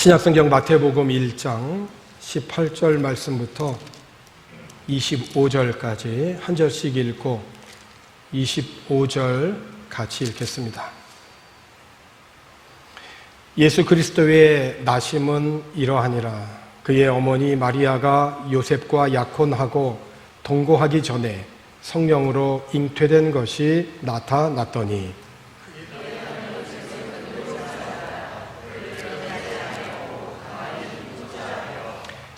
신약성경 마태복음 1장 18절 말씀부터 25절까지 한 절씩 읽고 25절 같이 읽겠습니다. 예수 그리스도의 나심은 이러하니라. 그의 어머니 마리아가 요셉과 약혼하고 동거하기 전에 성령으로 잉태된 것이 나타났더니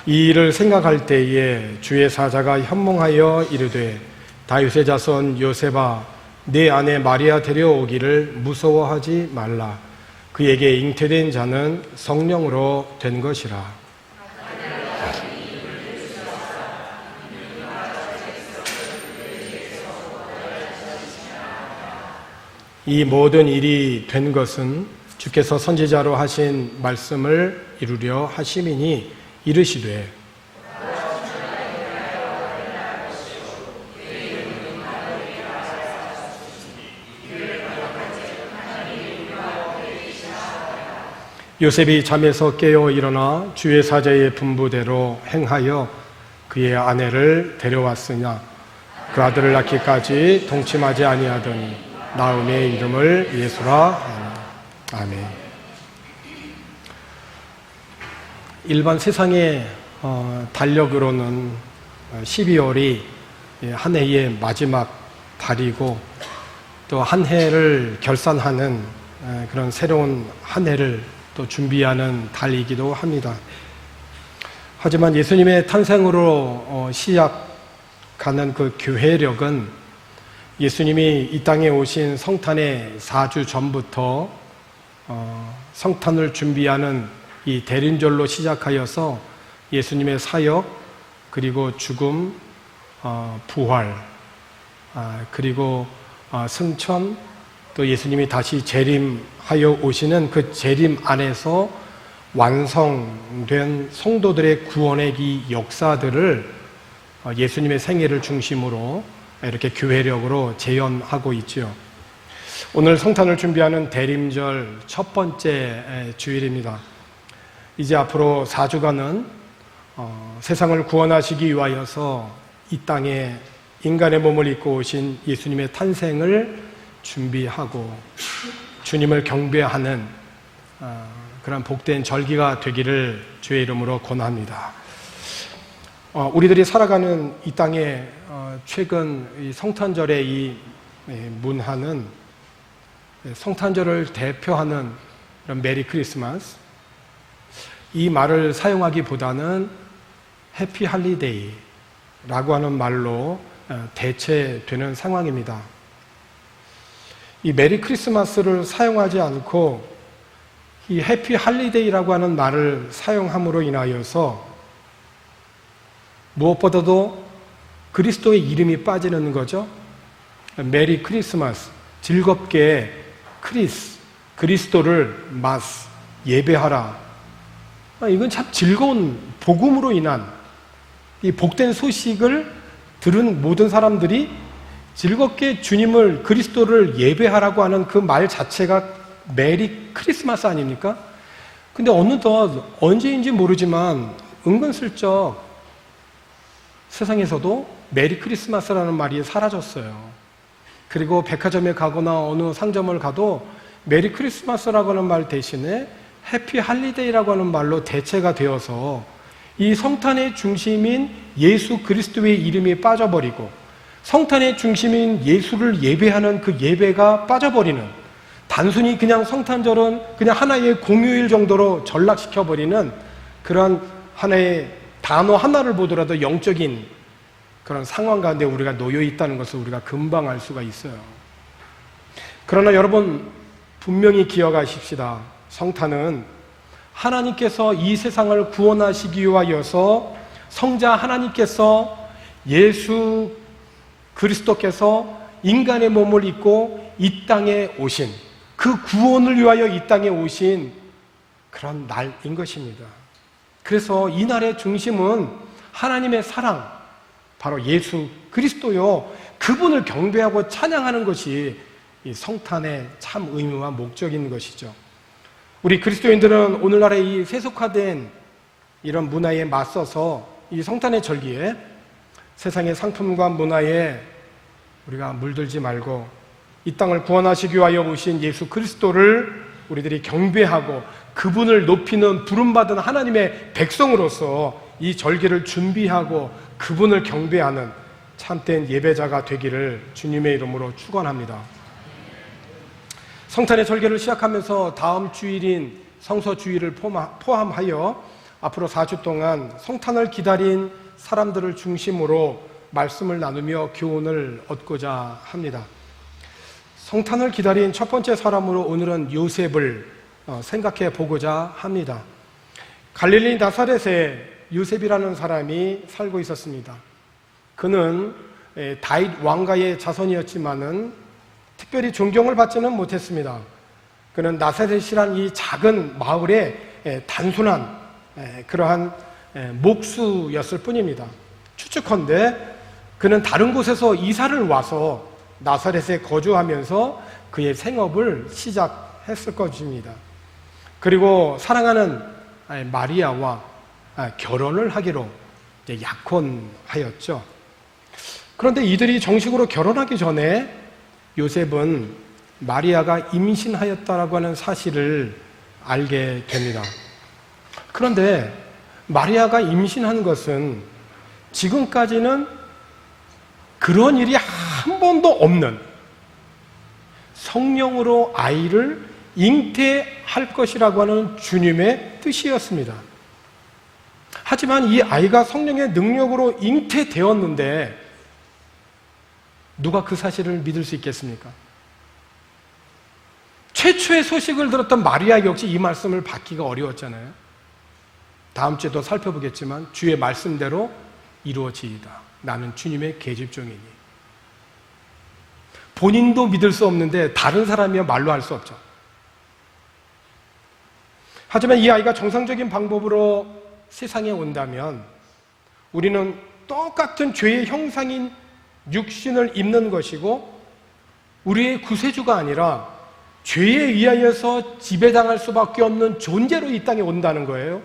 이 일을 생각할 때에 주의 사자가 현몽하여 이르되 다윗의 자손 요셉아 내 아내 마리아 데려오기를 무서워하지 말라. 그에게 잉태된 자는 성령으로 된 것이라. 이 모든 일이 된 것은 주께서 선지자로 하신 말씀을 이루려 하심이니 이르시되 요셉이 잠에서 깨어 일어나 주의 사자의 분부대로 행하여 그의 아내를 데려왔으나 그 아들을 낳기까지 동침하지 아니하더니 나음의 이름을 예수라. 아멘. 일반 세상의 달력으로는 12월이 한 해의 마지막 달이고 또 한 해를 결산하는 그런 새로운 한 해를 또 준비하는 달이기도 합니다. 하지만 예수님의 탄생으로 시작하는 그 교회력은 예수님이 이 땅에 오신 성탄의 4주 전부터 성탄을 준비하는 이 대림절로 시작하여서 예수님의 사역, 그리고 죽음, 부활, 그리고 승천, 또 예수님이 다시 재림하여 오시는 그 재림 안에서 완성된 성도들의 구원의 이 역사들을 예수님의 생애를 중심으로 이렇게 교회력으로 재현하고 있죠. 오늘 성탄을 준비하는 대림절 첫 번째 주일입니다. 이제 앞으로 4주간은 세상을 구원하시기 위하여서 이 땅에 인간의 몸을 입고 오신 예수님의 탄생을 준비하고 주님을 경배하는 그런 복된 절기가 되기를 주의 이름으로 권합니다. 우리들이 살아가는 이 땅에 최근 이 성탄절의 이 문화는 성탄절을 대표하는 이런 메리 크리스마스, 이 말을 사용하기보다는 해피 할리데이라고 하는 말로 대체되는 상황입니다. 이 메리 크리스마스를 사용하지 않고 이 해피 할리데이라고 하는 말을 사용함으로 인하여서 무엇보다도 그리스도의 이름이 빠지는 거죠. 메리 크리스마스, 즐겁게 그리스도를 마스, 예배하라. 이건 참 즐거운 복음으로 인한 이 복된 소식을 들은 모든 사람들이 즐겁게 주님을, 그리스도를 예배하라고 하는 그 말 자체가 메리 크리스마스 아닙니까? 근데 어느덧 언제인지 모르지만 은근슬쩍 세상에서도 메리 크리스마스라는 말이 사라졌어요. 그리고 백화점에 가거나 어느 상점을 가도 메리 크리스마스라고 하는 말 대신에 해피 할리데이라고 하는 말로 대체가 되어서 이 성탄의 중심인 예수 그리스도의 이름이 빠져버리고 성탄의 중심인 예수를 예배하는 그 예배가 빠져버리는, 단순히 그냥 성탄절은 그냥 하나의 공휴일 정도로 전락시켜버리는 그런 하나의 단어 하나를 보더라도 영적인 그런 상황 가운데 우리가 놓여 있다는 것을 우리가 금방 알 수가 있어요. 그러나 여러분 분명히 기억하십시다. 성탄은 하나님께서 이 세상을 구원하시기 위하여서 성자 하나님께서 예수 그리스도께서 인간의 몸을 입고 이 땅에 오신, 그 구원을 위하여 이 땅에 오신 그런 날인 것입니다. 그래서 이 날의 중심은 하나님의 사랑, 바로 예수 그리스도요, 그분을 경배하고 찬양하는 것이 이 성탄의 참 의미와 목적인 것이죠. 우리 그리스도인들은 오늘날의 이 세속화된 이런 문화에 맞서서 이 성탄의 절기에 세상의 상품과 문화에 우리가 물들지 말고 이 땅을 구원하시기 위하여 오신 예수 그리스도를 우리들이 경배하고 그분을 높이는 부름받은 하나님의 백성으로서 이 절기를 준비하고 그분을 경배하는 참된 예배자가 되기를 주님의 이름으로 축원합니다. 성탄의 절기를 시작하면서 다음 주일인 성서주일을 포함하여 앞으로 4주 동안 성탄을 기다린 사람들을 중심으로 말씀을 나누며 교훈을 얻고자 합니다. 성탄을 기다린 첫 번째 사람으로 오늘은 요셉을 생각해 보고자 합니다. 갈릴리 나사렛에 요셉이라는 사람이 살고 있었습니다. 그는 다윗 왕가의 자손이었지만은 특별히 존경을 받지는 못했습니다. 그는 나사렛이란 이 작은 마을의 단순한 그러한 목수였을 뿐입니다. 추측컨대 그는 다른 곳에서 이사를 와서 나사렛에 거주하면서 그의 생업을 시작했을 것입니다. 그리고 사랑하는 마리아와 결혼을 하기로 약혼하였죠. 그런데 이들이 정식으로 결혼하기 전에 요셉은 마리아가 임신하였다라고 하는 사실을 알게 됩니다. 그런데 마리아가 임신한 것은 지금까지는 그런 일이 한 번도 없는 성령으로 아이를 잉태할 것이라고 하는 주님의 뜻이었습니다. 하지만 이 아이가 성령의 능력으로 잉태되었는데 누가 그 사실을 믿을 수 있겠습니까? 최초의 소식을 들었던 마리아 역시 이 말씀을 받기가 어려웠잖아요. 다음 주에도 살펴보겠지만 주의 말씀대로 이루어지이다. 나는 주님의 계집종이니. 본인도 믿을 수 없는데 다른 사람이야 말로 할 수 없죠. 하지만 이 아이가 정상적인 방법으로 세상에 온다면 우리는 똑같은 죄의 형상인 육신을 입는 것이고 우리의 구세주가 아니라 죄에 의하여서 지배당할 수밖에 없는 존재로 이 땅에 온다는 거예요.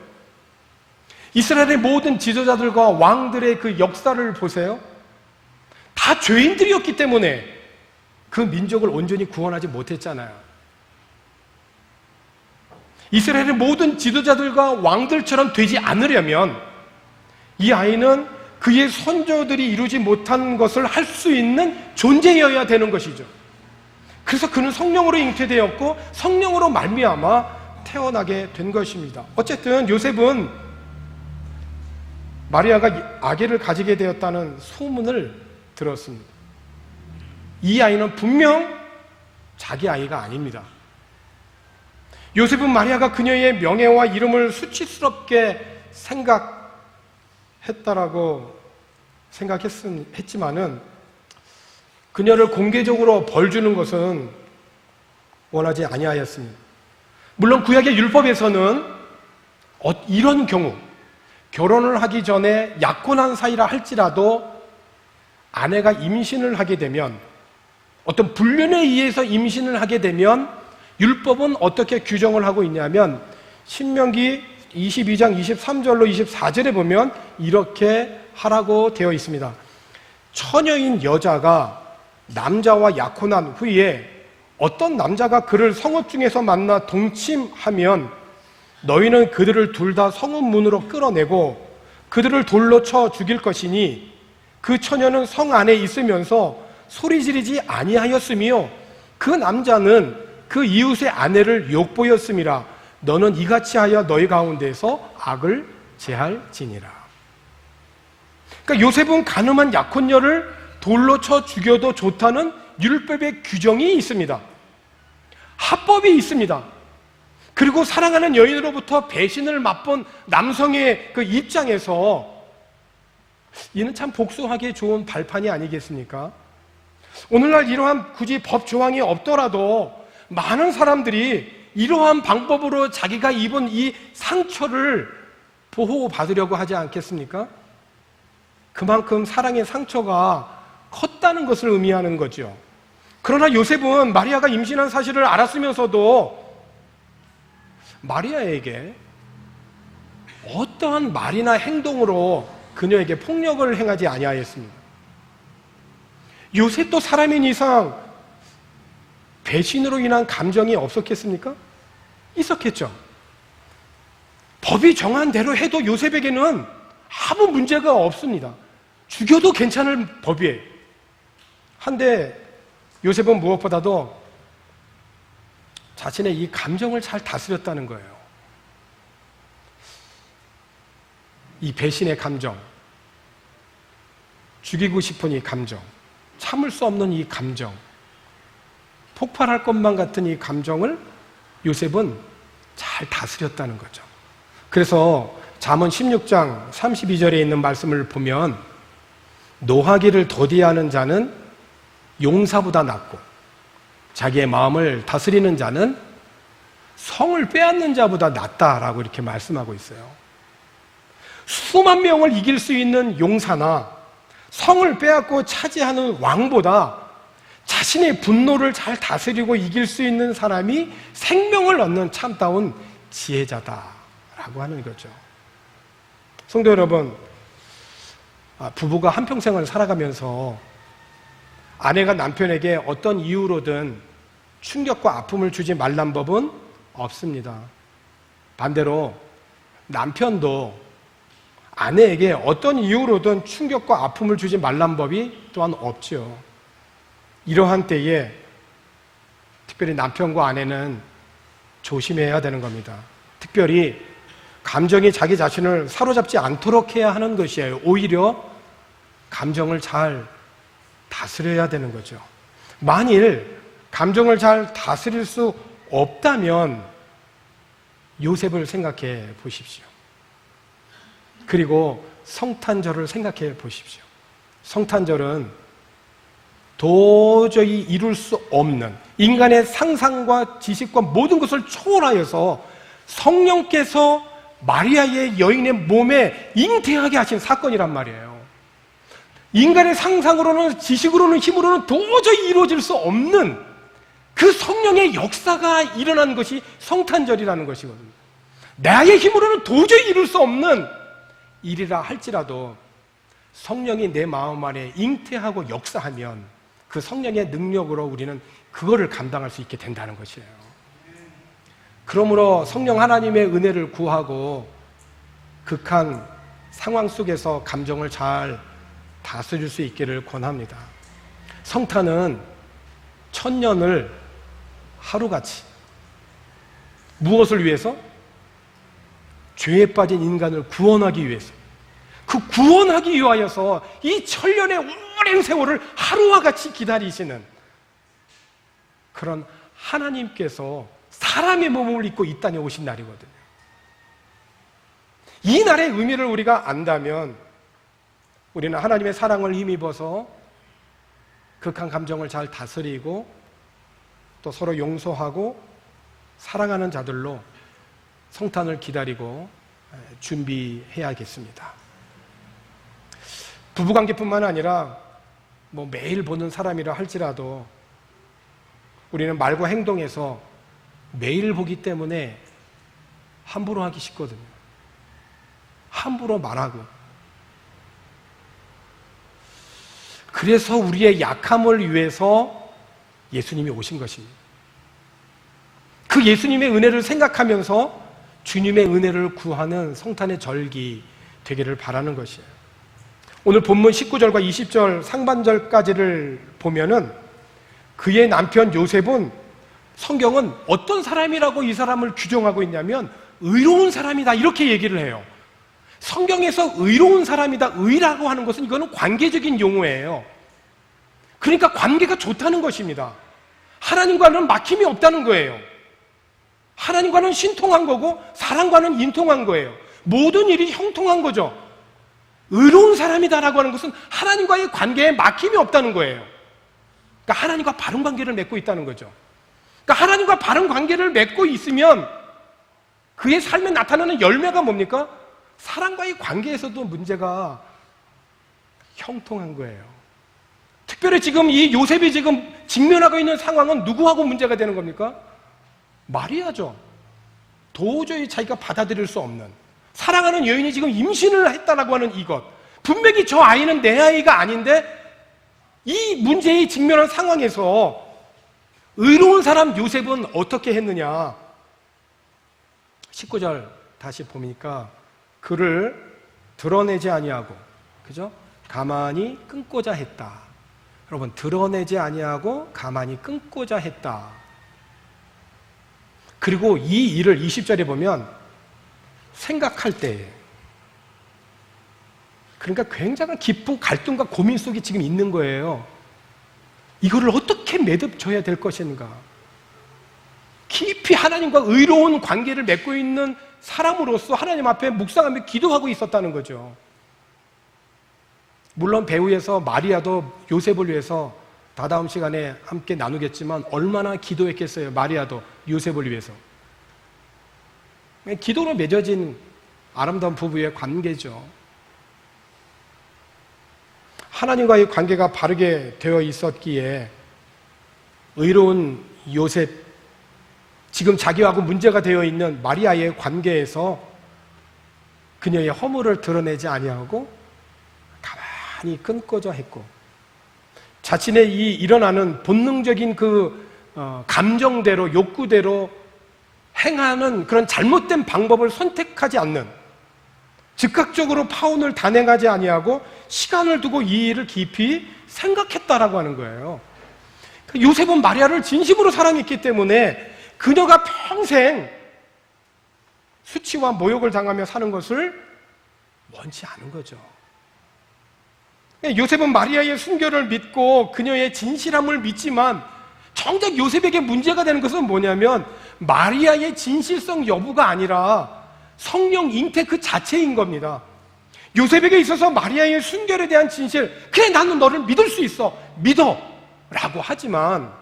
이스라엘의 모든 지도자들과 왕들의 그 역사를 보세요. 다 죄인들이었기 때문에 그 민족을 온전히 구원하지 못했잖아요. 이스라엘의 모든 지도자들과 왕들처럼 되지 않으려면 이 아이는 그의 선조들이 이루지 못한 것을 할 수 있는 존재여야 되는 것이죠. 그래서 그는 성령으로 잉태되었고 성령으로 말미암아 태어나게 된 것입니다. 어쨌든 요셉은 마리아가 아기를 가지게 되었다는 소문을 들었습니다. 이 아이는 분명 자기 아이가 아닙니다. 요셉은 마리아가 그녀의 명예와 이름을 수치스럽게 생각했다라고 생각했지만은 그녀를 공개적으로 벌 주는 것은 원하지 아니하였습니다. 물론 구약의 율법에서는 이런 경우 결혼을 하기 전에 약혼한 사이라 할지라도 아내가 임신을 하게 되면 어떤 불륜에 의해서 임신을 하게 되면 율법은 어떻게 규정을 하고 있냐면 신명기 22장 23절로 24절에 보면 이렇게 하라고 되어 있습니다. 처녀인 여자가 남자와 약혼한 후에 어떤 남자가 그를 성읍 중에서 만나 동침하면 너희는 그들을 둘 다 성읍 문으로 끌어내고 그들을 돌로 쳐 죽일 것이니 그 처녀는 성 안에 있으면서 소리 지르지 아니하였으며 그 남자는 그 이웃의 아내를 욕보였음이라. 너는 이같이 하여 너희 가운데서 악을 제할지니라. 그러니까 요셉은 간음한 약혼녀를 돌로 쳐 죽여도 좋다는 율법의 규정이 있습니다. 합법이 있습니다. 그리고 사랑하는 여인으로부터 배신을 맛본 남성의 그 입장에서 이는 참 복수하기에 좋은 발판이 아니겠습니까? 오늘날 이러한 굳이 법 조항이 없더라도 많은 사람들이 이러한 방법으로 자기가 입은 이 상처를 보호받으려고 하지 않겠습니까? 그만큼 사랑의 상처가 컸다는 것을 의미하는 거죠. 그러나 요셉은 마리아가 임신한 사실을 알았으면서도 마리아에게 어떠한 말이나 행동으로 그녀에게 폭력을 행하지 아니하였습니다. 요셉도 사람인 이상 배신으로 인한 감정이 없었겠습니까? 있었겠죠. 법이 정한 대로 해도 요셉에게는 아무 문제가 없습니다. 죽여도 괜찮을 법이에요. 한데 요셉은 무엇보다도 자신의 이 감정을 잘 다스렸다는 거예요. 이 배신의 감정, 죽이고 싶은 이 감정, 참을 수 없는 이 감정, 폭발할 것만 같은 이 감정을 요셉은 잘 다스렸다는 거죠. 그래서 잠언 16장 32절에 있는 말씀을 보면 노하기를 더디하는 자는 용사보다 낫고 자기의 마음을 다스리는 자는 성을 빼앗는 자보다 낫다라고 이렇게 말씀하고 있어요. 수만 명을 이길 수 있는 용사나 성을 빼앗고 차지하는 왕보다 자신의 분노를 잘 다스리고 이길 수 있는 사람이 생명을 얻는 참다운 지혜자다라고 하는 거죠. 성도 여러분, 부부가 한평생을 살아가면서 아내가 남편에게 어떤 이유로든 충격과 아픔을 주지 말란 법은 없습니다. 반대로 남편도 아내에게 어떤 이유로든 충격과 아픔을 주지 말란 법이 또한 없죠. 이러한 때에 특별히 남편과 아내는 조심해야 되는 겁니다. 특별히 감정이 자기 자신을 사로잡지 않도록 해야 하는 것이에요. 오히려 감정을 잘 다스려야 되는 거죠. 만일 감정을 잘 다스릴 수 없다면 요셉을 생각해 보십시오. 그리고 성탄절을 생각해 보십시오. 성탄절은 도저히 이룰 수 없는 인간의 상상과 지식과 모든 것을 초월하여서 성령께서 마리아의 여인의 몸에 잉태하게 하신 사건이란 말이에요. 인간의 상상으로는 지식으로는 힘으로는 도저히 이루어질 수 없는 그 성령의 역사가 일어난 것이 성탄절이라는 것이거든요. 나의 힘으로는 도저히 이룰 수 없는 일이라 할지라도 성령이 내 마음 안에 잉태하고 역사하면 그 성령의 능력으로 우리는 그거를 감당할 수 있게 된다는 것이에요. 그러므로 성령 하나님의 은혜를 구하고 극한 상황 속에서 감정을 잘 다스릴 수 있기를 권합니다. 성탄은 천년을 하루같이 무엇을 위해서? 죄에 빠진 인간을 구원하기 위해서, 그 구원하기 위하여서 이 천년의 오랜 세월을 하루와 같이 기다리시는 그런 하나님께서 사람의 몸을 입고 이 땅에 오신 날이거든요. 이 날의 의미를 우리가 안다면 우리는 하나님의 사랑을 힘입어서 극한 감정을 잘 다스리고 또 서로 용서하고 사랑하는 자들로 성탄을 기다리고 준비해야겠습니다. 부부관계뿐만 아니라 매일 보는 사람이라 할지라도 우리는 말과 행동에서 매일 보기 때문에 함부로 하기 쉽거든요. 함부로 말하고. 그래서 우리의 약함을 위해서 예수님이 오신 것입니다. 그 예수님의 은혜를 생각하면서 주님의 은혜를 구하는 성탄의 절기 되기를 바라는 것이에요. 오늘 본문 19절과 20절 상반절까지를 보면은 그의 남편 요셉은 성경은 어떤 사람이라고 이 사람을 규정하고 있냐면 의로운 사람이다 이렇게 얘기를 해요. 성경에서 의로운 사람이다, 의라고 하는 것은 이거는 관계적인 용어예요. 그러니까 관계가 좋다는 것입니다. 하나님과는 막힘이 없다는 거예요. 하나님과는 신통한 거고 사람과는 인통한 거예요. 모든 일이 형통한 거죠. 의로운 사람이다라고 하는 것은 하나님과의 관계에 막힘이 없다는 거예요. 그러니까 하나님과 바른 관계를 맺고 있다는 거죠. 그러니까 하나님과 바른 관계를 맺고 있으면 그의 삶에 나타나는 열매가 뭡니까? 사람과의 관계에서도 문제가 형통한 거예요. 특별히 지금 이 요셉이 지금 직면하고 있는 상황은 누구하고 문제가 되는 겁니까? 마리아죠. 도저히 자기가 받아들일 수 없는, 사랑하는 여인이 지금 임신을 했다라고 하는 이것, 분명히 저 아이는 내 아이가 아닌데 이 문제에 직면한 상황에서 의로운 사람 요셉은 어떻게 했느냐. 19절 다시 보니까 그를 드러내지 아니하고, 그죠? 가만히 끊고자 했다. 여러분, 드러내지 아니하고 가만히 끊고자 했다. 그리고 이 일을 20절에 보면 생각할 때, 그러니까 굉장한 깊은 갈등과 고민 속에 지금 있는 거예요. 이거를 어떻게 매듭져야 될 것인가. 깊이 하나님과 의로운 관계를 맺고 있는 사람으로서 하나님 앞에 묵상하며 기도하고 있었다는 거죠. 물론 배후에서 마리아도 요셉을 위해서 다다음 시간에 함께 나누겠지만 얼마나 기도했겠어요. 마리아도 요셉을 위해서. 기도로 맺어진 아름다운 부부의 관계죠. 하나님과의 관계가 바르게 되어 있었기에 의로운 요셉, 지금 자기하고 문제가 되어 있는 마리아의 관계에서 그녀의 허물을 드러내지 아니하고 가만히 끊고자 했고, 자신의 이 일어나는 본능적인 그 감정대로, 욕구대로 행하는 그런 잘못된 방법을 선택하지 않는, 즉각적으로 파혼을 단행하지 아니하고 시간을 두고 이 일을 깊이 생각했다라고 하는 거예요. 요셉은 마리아를 진심으로 사랑했기 때문에 그녀가 평생 수치와 모욕을 당하며 사는 것을 원치 않은 거죠. 요셉은 마리아의 순결을 믿고 그녀의 진실함을 믿지만 정작 요셉에게 문제가 되는 것은 뭐냐면 마리아의 진실성 여부가 아니라 성령 잉태 그 자체인 겁니다. 요셉에게 있어서 마리아의 순결에 대한 진실, 그래 나는 너를 믿을 수 있어, 믿어 라고 하지만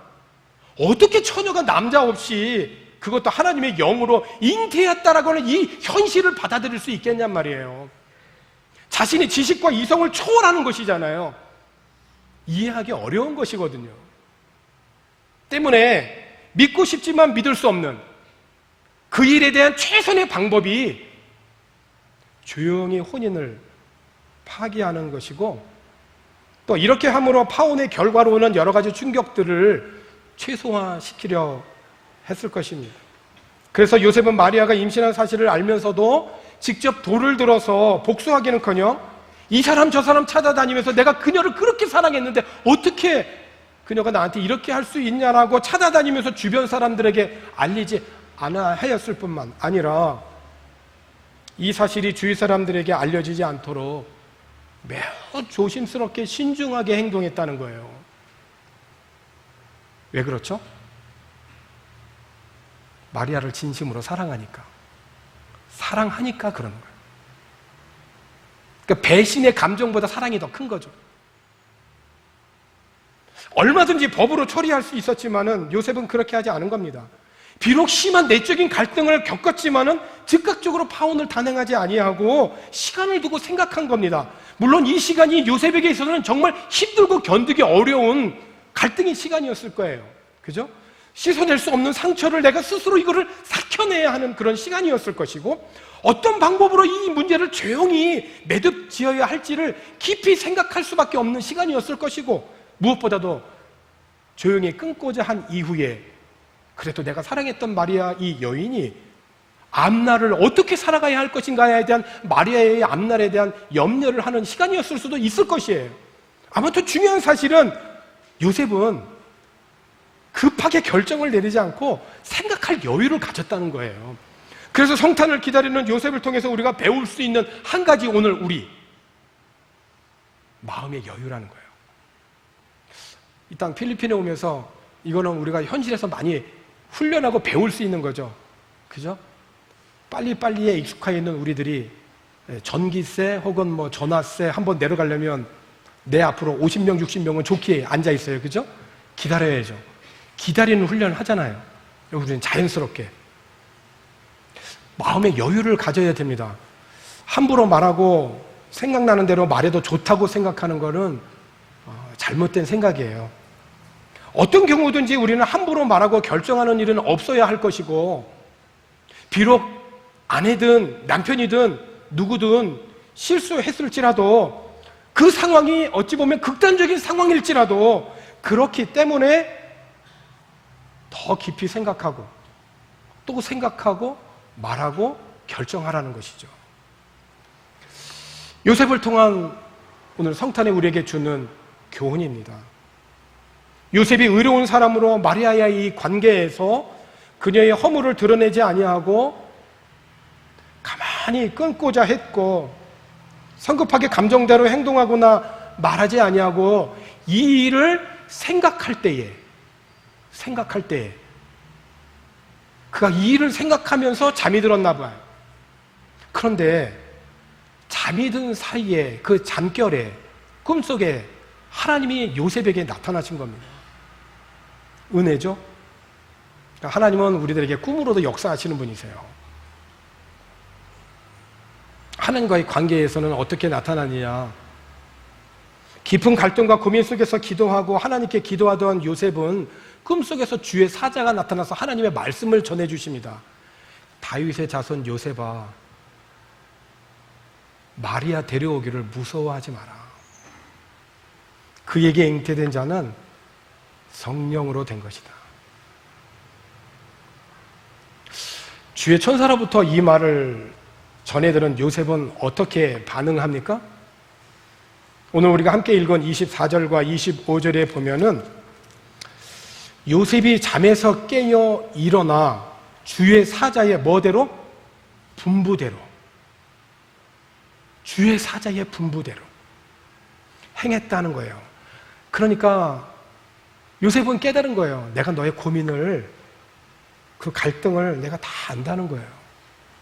어떻게 처녀가 남자 없이 그것도 하나님의 영으로 잉태했다라고 하는 이 현실을 받아들일 수 있겠냔 말이에요. 자신의 지식과 이성을 초월하는 것이잖아요. 이해하기 어려운 것이거든요. 때문에 믿고 싶지만 믿을 수 없는 그 일에 대한 최선의 방법이 조용히 혼인을 파기하는 것이고, 또 이렇게 함으로 파혼의 결과로 오는 여러 가지 충격들을 최소화시키려 했을 것입니다. 그래서 요셉은 마리아가 임신한 사실을 알면서도 직접 돌을 들어서 복수하기는커녕 이 사람 저 사람 찾아다니면서 내가 그녀를 그렇게 사랑했는데 어떻게 그녀가 나한테 이렇게 할 수 있냐라고 찾아다니면서 주변 사람들에게 알리지 않아야 했을 뿐만 아니라 이 사실이 주위 사람들에게 알려지지 않도록 매우 조심스럽게 신중하게 행동했다는 거예요. 왜 그렇죠? 마리아를 진심으로 사랑하니까. 사랑하니까 그러는 거예요. 그러니까 배신의 감정보다 사랑이 더 큰 거죠. 얼마든지 법으로 처리할 수 있었지만은 요셉은 그렇게 하지 않은 겁니다. 비록 심한 내적인 갈등을 겪었지만은 즉각적으로 파혼을 단행하지 아니하고 시간을 두고 생각한 겁니다. 물론 이 시간이 요셉에게 있어서는 정말 힘들고 견디기 어려운 갈등의 시간이었을 거예요. 그죠? 씻어낼 수 없는 상처를 내가 스스로 이거를 삭혀내야 하는 그런 시간이었을 것이고, 어떤 방법으로 이 문제를 조용히 매듭 지어야 할지를 깊이 생각할 수밖에 없는 시간이었을 것이고, 무엇보다도 조용히 끊고자 한 이후에 그래도 내가 사랑했던 마리아 이 여인이 앞날을 어떻게 살아가야 할 것인가에 대한 마리아의 앞날에 대한 염려를 하는 시간이었을 수도 있을 것이에요. 아무튼 중요한 사실은 요셉은 급하게 결정을 내리지 않고 생각할 여유를 가졌다는 거예요. 그래서 성탄을 기다리는 요셉을 통해서 우리가 배울 수 있는 한 가지, 오늘 우리 마음의 여유라는 거예요. 이 땅 필리핀에 오면서 이거는 우리가 현실에서 많이 훈련하고 배울 수 있는 거죠. 그죠? 빨리빨리에 익숙해 있는 우리들이 전기세 혹은 뭐 전화세 한번 내려가려면 내 앞으로 50명, 60명은 좋게 앉아 있어요. 그죠? 기다려야죠. 기다리는 훈련을 하잖아요. 우리는 자연스럽게. 마음의 여유를 가져야 됩니다. 함부로 말하고 생각나는 대로 말해도 좋다고 생각하는 거는 잘못된 생각이에요. 어떤 경우든지 우리는 함부로 말하고 결정하는 일은 없어야 할 것이고, 비록 아내든 남편이든 누구든 실수했을지라도 그 상황이 어찌 보면 극단적인 상황일지라도 그렇기 때문에 더 깊이 생각하고 또 생각하고 말하고 결정하라는 것이죠. 요셉을 통한 오늘 성탄이 우리에게 주는 교훈입니다. 요셉이 의로운 사람으로 마리아의 이 관계에서 그녀의 허물을 드러내지 아니하고 가만히 끊고자 했고 성급하게 감정대로 행동하거나 말하지 아니하고 이 일을 생각할 때에 그가 이 일을 생각하면서 잠이 들었나 봐요. 그런데 잠이 든 사이에 그 잠결에 꿈속에 하나님이 요셉에게 나타나신 겁니다. 은혜죠? 하나님은 우리들에게 꿈으로도 역사하시는 분이세요. 하나님과의 관계에서는 어떻게 나타나느냐? 깊은 갈등과 고민 속에서 기도하고 하나님께 기도하던 요셉은 꿈속에서 주의 사자가 나타나서 하나님의 말씀을 전해주십니다. 다윗의 자손 요셉아, 마리아 데려오기를 무서워하지 마라. 그에게 잉태된 자는 성령으로 된 것이다. 주의 천사로부터 이 말을 전해들은 요셉은 어떻게 반응합니까? 오늘 우리가 함께 읽은 24절과 25절에 보면은 요셉이 잠에서 깨어 일어나 주의 사자의 뭐대로? 분부대로, 주의 사자의 분부대로 행했다는 거예요. 그러니까 요셉은 깨달은 거예요. 내가 너의 고민을, 그 갈등을 내가 다 안다는 거예요.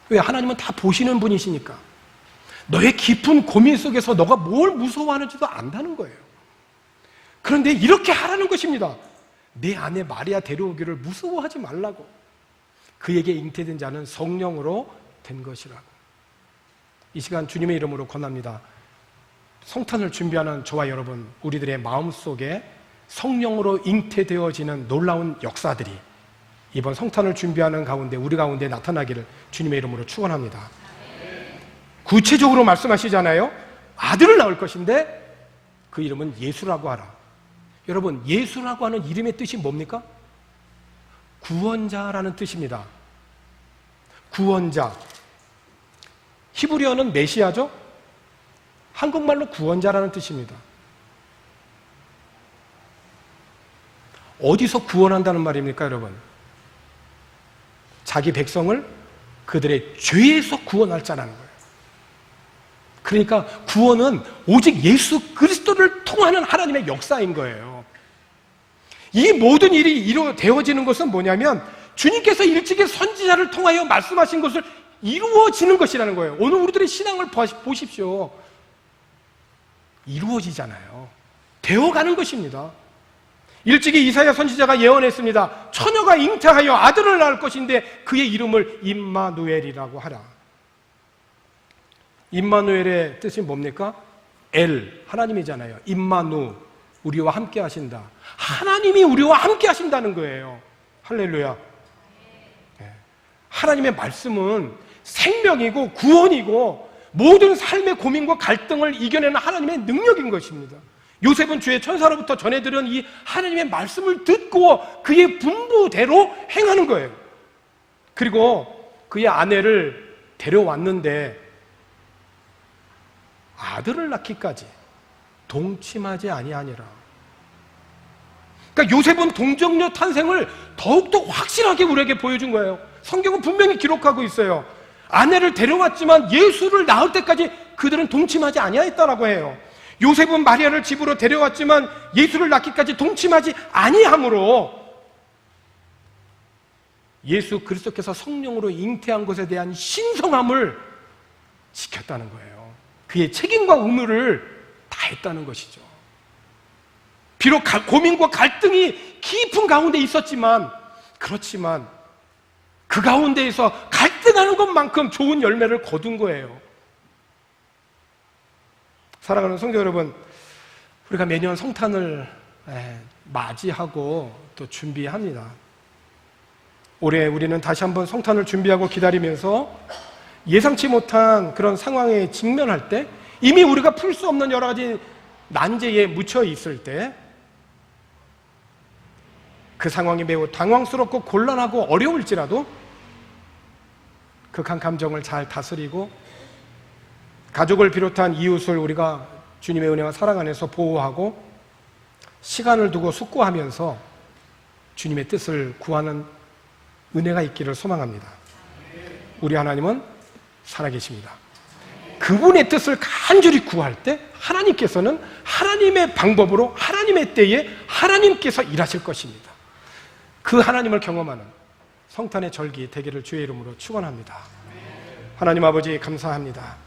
왜? 하나님은 다 보시는 분이시니까. 너의 깊은 고민 속에서 너가 뭘 무서워하는지도 안다는 거예요. 그런데 이렇게 하라는 것입니다. 내 아내 마리아 데려오기를 무서워하지 말라고. 그에게 잉태된 자는 성령으로 된 것이라고. 이 시간 주님의 이름으로 권합니다. 성탄을 준비하는 저와 여러분, 우리들의 마음속에 성령으로 잉태되어지는 놀라운 역사들이 이번 성탄을 준비하는 가운데 우리 가운데 나타나기를 주님의 이름으로 축원합니다. 구체적으로 말씀하시잖아요. 아들을 낳을 것인데 그 이름은 예수라고 하라. 여러분, 예수라고 하는 이름의 뜻이 뭡니까? 구원자라는 뜻입니다. 구원자. 히브리어는 메시아죠? 한국말로 구원자라는 뜻입니다. 어디서 구원한다는 말입니까, 여러분? 자기 백성을 그들의 죄에서 구원할 자라는 거예요. 그러니까 구원은 오직 예수 그리스도를 통하는 하나님의 역사인 거예요. 이 모든 일이 되어지는 것은 뭐냐면 주님께서 일찍이 선지자를 통하여 말씀하신 것을 이루어지는 것이라는 거예요. 오늘 우리들의 신앙을 보십시오. 이루어지잖아요. 되어가는 것입니다. 일찍이 이사야 선지자가 예언했습니다. 처녀가 잉태하여 아들을 낳을 것인데 그의 이름을 임마누엘이라고 하라. 임마누엘의 뜻이 뭡니까? 엘, 하나님이잖아요. 임마누, 우리와 함께 하신다. 하나님이 우리와 함께 하신다는 거예요. 할렐루야. 하나님의 말씀은 생명이고 구원이고 모든 삶의 고민과 갈등을 이겨내는 하나님의 능력인 것입니다. 요셉은 주의 천사로부터 전해들은 이 하나님의 말씀을 듣고 그의 분부대로 행하는 거예요. 그리고 그의 아내를 데려왔는데 아들을 낳기까지 동침하지 아니하니라. 그러니까 요셉은 동정녀 탄생을 더욱더 확실하게 우리에게 보여준 거예요. 성경은 분명히 기록하고 있어요. 아내를 데려왔지만 예수를 낳을 때까지 그들은 동침하지 아니하였다라고 해요. 요셉은 마리아를 집으로 데려왔지만 예수를 낳기까지 동침하지 아니함으로 예수 그리스도께서 성령으로 잉태한 것에 대한 신성함을 지켰다는 거예요. 그의 책임과 의무를 다했다는 것이죠. 비록 고민과 갈등이 깊은 가운데 있었지만, 그렇지만 그 가운데에서 갈등하는 것만큼 좋은 열매를 거둔 거예요. 사랑하는 성도 여러분, 우리가 매년 성탄을 맞이하고 또 준비합니다. 올해 우리는 다시 한번 성탄을 준비하고 기다리면서 예상치 못한 그런 상황에 직면할 때, 이미 우리가 풀 수 없는 여러 가지 난제에 묻혀 있을 때, 그 상황이 매우 당황스럽고 곤란하고 어려울지라도 극한 감정을 잘 다스리고 가족을 비롯한 이웃을 우리가 주님의 은혜와 사랑 안에서 보호하고 시간을 두고 숙고하면서 주님의 뜻을 구하는 은혜가 있기를 소망합니다. 우리 하나님은 살아계십니다. 그분의 뜻을 간절히 구할 때 하나님께서는 하나님의 방법으로 하나님의 때에 하나님께서 일하실 것입니다. 그 하나님을 경험하는 성탄의 절기 되기를 주의 이름으로 축원합니다. 하나님 아버지 감사합니다.